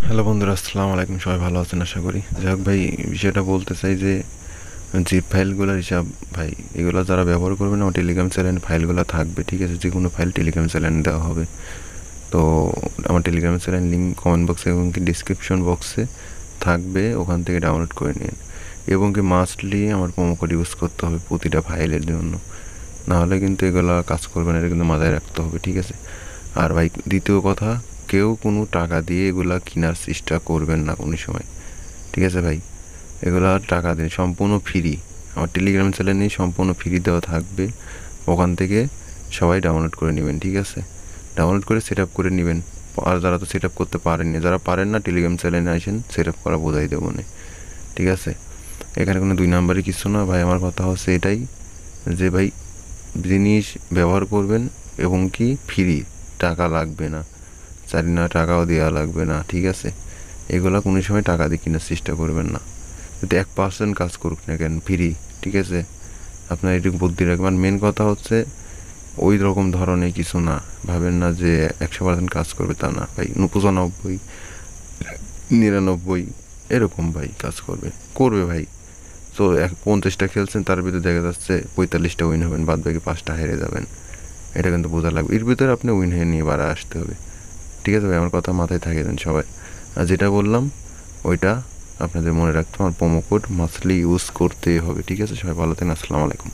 Hello বন্ধুরা, আসসালামু আলাইকুম। সবাই ভালো আছেন আশা করি। যাই হোক ভাই, বিষয়টা বলতে চাই যে জিপ ফাইলগুলোর হিসাব ভাই, এগুলো যারা ব্যবহার করবে না, আমার টেলিগ্রাম চ্যানেল ফাইলগুলো থাকবে, ঠিক আছে? যে কোনো ফাইল টেলিগ্রাম চ্যানেলে দেওয়া হবে। তো আমার টেলিগ্রাম চ্যানেল লিঙ্ক কমেন্ট বক্সে এবং কি ডিসক্রিপশন বক্সে থাকবে, ওখান থেকে ডাউনলোড করে নিন। এবং কি মাস্টলি আমার প্রোমো কোড ইউজ করতে হবে প্রতিটা ফাইলের জন্য, নাহলে কিন্তু এগুলো কাজ করবে না, এটা কিন্তু মাথায় রাখতে হবে, ঠিক আছে? আর ভাই, দ্বিতীয় কথা, কেউ কোনো টাকা দিয়ে এগুলা কেনার চেষ্টা করবেন না কোনো সময়, ঠিক আছে ভাই? এগুলা টাকা দিন, সম্পূর্ণ ফ্রি। আমার টেলিগ্রাম চ্যানেলে সম্পূর্ণ ফ্রি দেওয়া থাকবে, ওখান থেকে সবাই ডাউনলোড করে নেবেন, ঠিক আছে? ডাউনলোড করে সেট আপ করে নেবেন। আর যারা তো সেট আপ করতে পারেননি, যারা পারেন না, টেলিগ্রাম চ্যানেলে আসেন, সেট আপ করা বোঝাই দেবো না, ঠিক আছে? এখানে কোনো দুই নাম্বারই কিছু না ভাই। আমার কথা হচ্ছে এটাই যে ভাই, জিনিস ব্যবহার করবেন এবং কি ফ্রি, টাকা লাগবে না, জানি না টাকাও দেওয়া লাগবে না, ঠিক আছে? এগুলো কোনো সময় টাকা দিয়ে কেনার চেষ্টা করবেন না, যদি 1% কাজ করুক না কেন, ফ্রি, ঠিক আছে? আপনার এটুকু বুদ্ধি রাখবেন। মেন কথা হচ্ছে ওই রকম ধরনের কিছু না, ভাবেন না যে 100% কাজ করবে, তা না ভাই। 95, 99 এরকম ভাই কাজ করবে, করবে ভাই। তো 50টা খেলছেন, তার ভিতরে দেখা যাচ্ছে 45টা উইন হবেন, বাদ বাকি 5টা হেরে যাবেন। এটা কিন্তু বোঝা লাগবে, এর ভিতরে আপনি উইন হয়ে নিয়ে বাড়া আসতে হবে, ঠিক আছে ভাই? আমার কথা মাথায় থাকে দেন সবাই। আর যেটা বললাম ওইটা আপনাদের মনে রাখতে, আমার প্রোমো কোড মাসলি ইউজ করতেই হবে, ঠিক আছে? সবাই ভালো থাকেন, আসসালামু আলাইকুম।